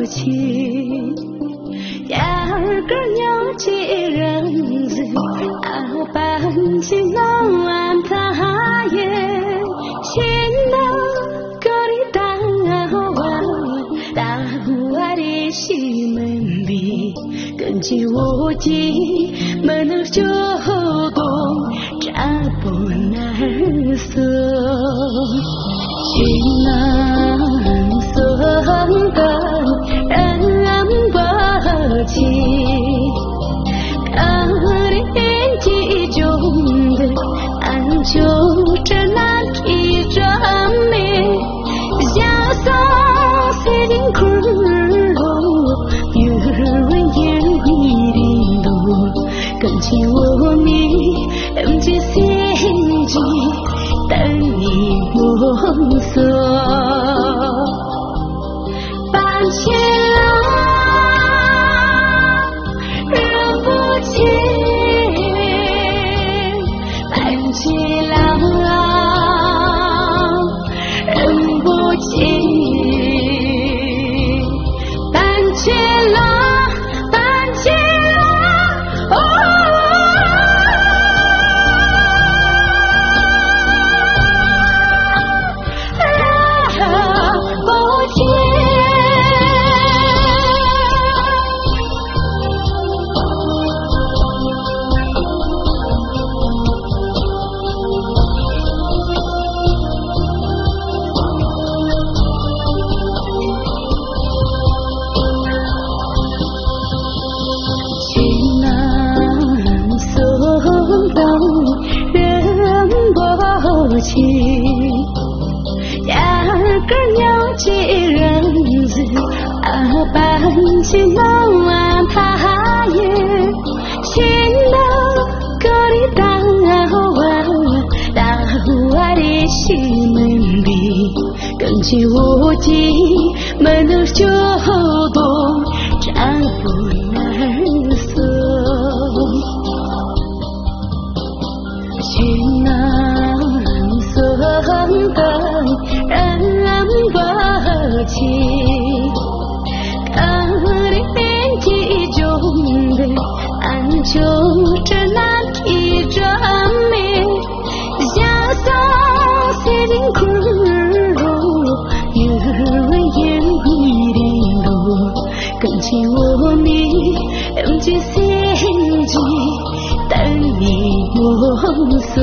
情，压根有几人子啊，半斤老安他也，亲那个里大娃，大娃的西门里，跟着我的门儿就动，扎不难说，亲那送的人不起，可怜其中的俺就这难提着命，下上谁人苦路，有人眼里的路，跟着我你等着心机，等你摸索。千郎人不见，半千郎人不见，半千郎，半千郎，人不见。情，压根有几人子啊，半斤老安他也，亲那个里大娃，大娃的西门里，跟着我的门儿就动，扎不难说，亲那送的人不起，可怜其中的俺就这难提着命，下上谁人苦路，有人眼里的路，跟着我你等着心机，等你摸索。